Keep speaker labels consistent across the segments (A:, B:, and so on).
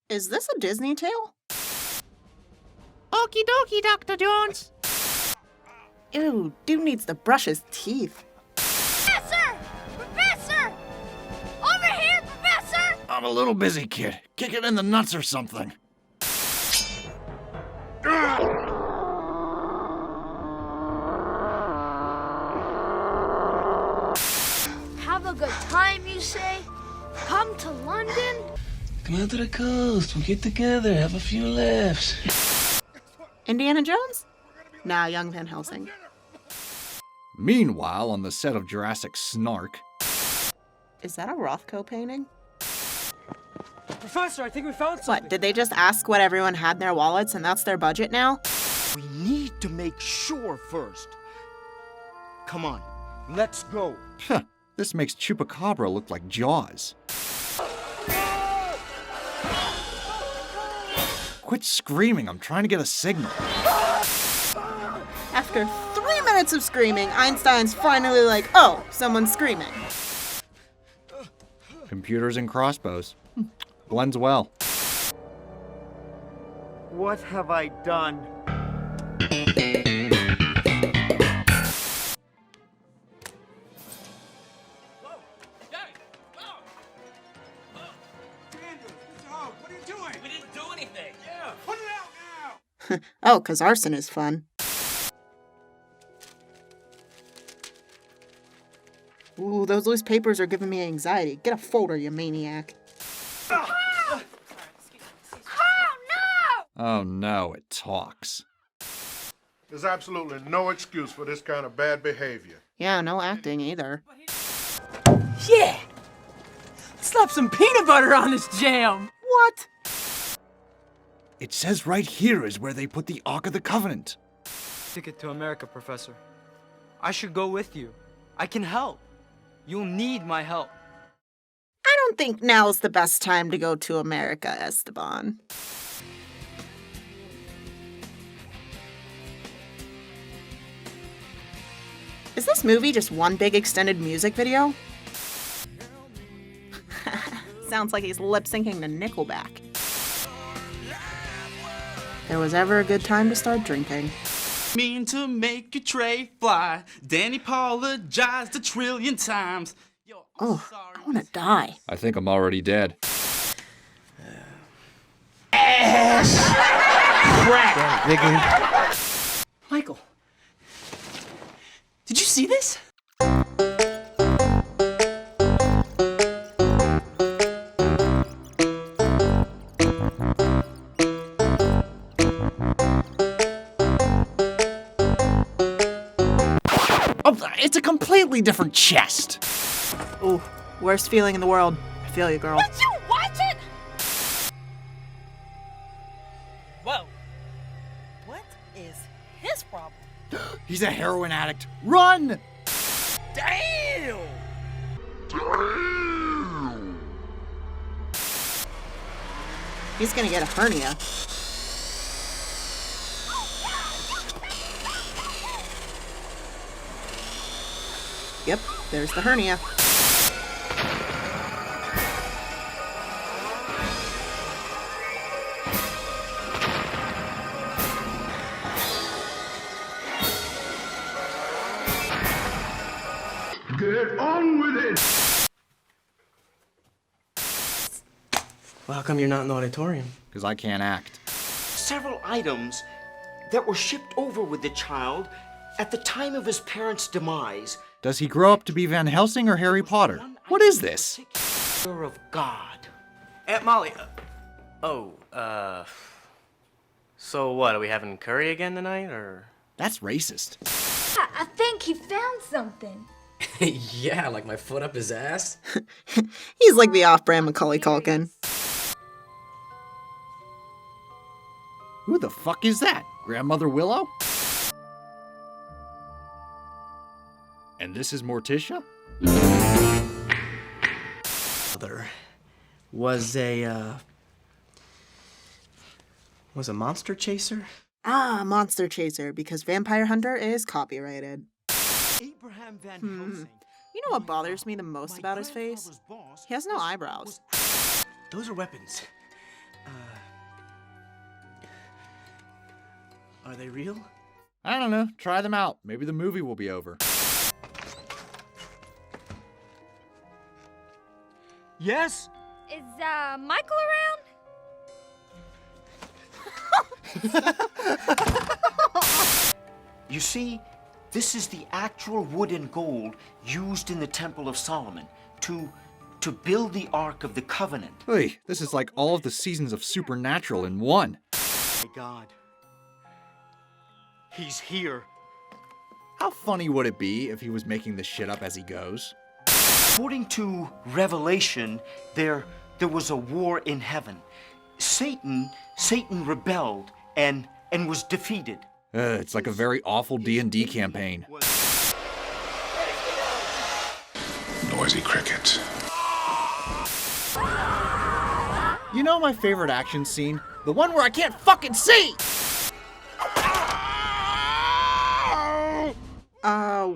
A: Is this a Disney tale?
B: Okie dokie, Dr. Jones.
A: Ew, dude needs to brush his teeth.
C: Professor! Professor! Over here, Professor!
D: I'm a little busy, kid. Kick it in the nuts or something.
C: Have a good time, you say? Come to London?
E: Come out to the coast. We'll get together, have a few laughs.
A: Indiana Jones? Nah, young Van Helsing.
D: Meanwhile, on the set of Jurassic Snark...
A: Is that a Rothko painting?
B: Professor, I think we found something.
A: What, did they just ask what everyone had in their wallets and that's their budget now?
F: We need to make sure first. Come on, let's go.
D: Huh, this makes Chupacabra look like Jaws. Quit screaming, I'm trying to get a signal.
A: After 3 minutes of screaming, Einstein's finally like, oh, someone's screaming.
D: Computers and crossbows. Blends well.
F: What have I done?
A: Oh, 'cause arson is fun. Ooh, those loose papers are giving me anxiety. Get a folder, you maniac.
D: Oh no, it talks.
G: There's absolutely no excuse for this kind of bad behavior.
A: Yeah, no acting either.
B: Yeah! Slap some peanut butter on this jam!
A: What?
D: It says right here is where they put the Ark of the Covenant.
F: Ticket to America, Professor. I should go with you. I can help. You'll need my help.
A: I don't think now's the best time to go to America, Esteban. Is this movie just one big extended music video? Sounds like he's lip-syncing to Nickelback. There was ever a good time to start drinking.
H: Mean to make your tray fly. Danny apologized a trillion times. Yo,
A: Oh, I want to die.
D: I think I'm already dead.
B: Michael, did you see this?
D: Oh, it's a completely different chest.
A: Ooh, worst feeling in the world. I feel you, girl.
C: Did you watch it?
B: Whoa. What is his problem?
D: He's a heroin addict. Run!
B: Damn!
A: He's gonna get a hernia. Yep, there's the hernia.
G: Get on with it!
B: Well, how come you're not in the auditorium?
D: Because I can't act.
F: Several items that were shipped over with the child at the time of his parents' demise.
D: Does he grow up to be Van Helsing or Harry Potter? What is this?
F: Of God.
I: Aunt Molly, so what, are we having curry again tonight, or?
D: That's racist.
C: I think he found something.
E: Yeah, like my foot up his ass.
A: He's like the off-brand Macaulay Culkin.
D: Who the fuck is that? Grandmother Willow? And this is Morticia?
B: Mother was a monster chaser?
A: Ah, Monster Chaser, because Vampire Hunter is copyrighted.
F: Abraham Van Helsing.
A: You know what bothers me the most about his face? He has no eyebrows.
B: Those are weapons.
H: Are they real?
D: I don't know. Try them out. Maybe the movie will be over.
F: Yes?
C: Is, Michael around?
F: You see, this is the actual wood and gold used in the Temple of Solomon to build the Ark of the Covenant.
D: Hey, this is like all of the seasons of Supernatural in one.
F: My God. He's here.
D: How funny would it be if he was making this shit up as he goes?
F: According to Revelation, there was a war in heaven. Satan rebelled and was defeated.
D: It's like a very awful D&D campaign.
E: Noisy cricket.
D: You know my favorite action scene? The one where I can't fucking see!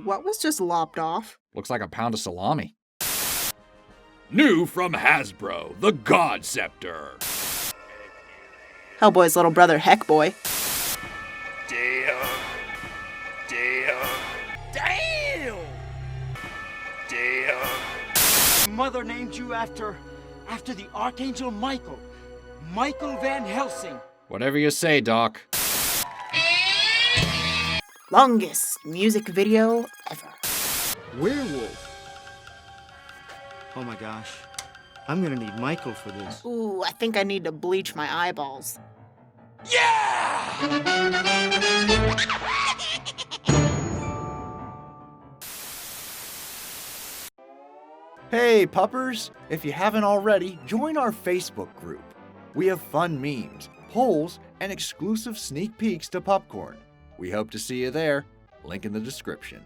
A: What was just lopped off?
D: Looks like a pound of salami. New from Hasbro, the God Scepter.
A: Hellboy's little brother, Heckboy.
H: Damn.
F: Mother named you after the Archangel Michael. Michael Van Helsing.
D: Whatever you say, Doc.
A: Longest music video ever.
F: Werewolf. Oh my gosh. I'm gonna need Michael for this.
A: Ooh, I think I need to bleach my eyeballs.
D: Hey, puppers! If you haven't already, join our Facebook group. We have fun memes, polls, and exclusive sneak peeks to Pupcorn. We hope to see you there. Link in the description.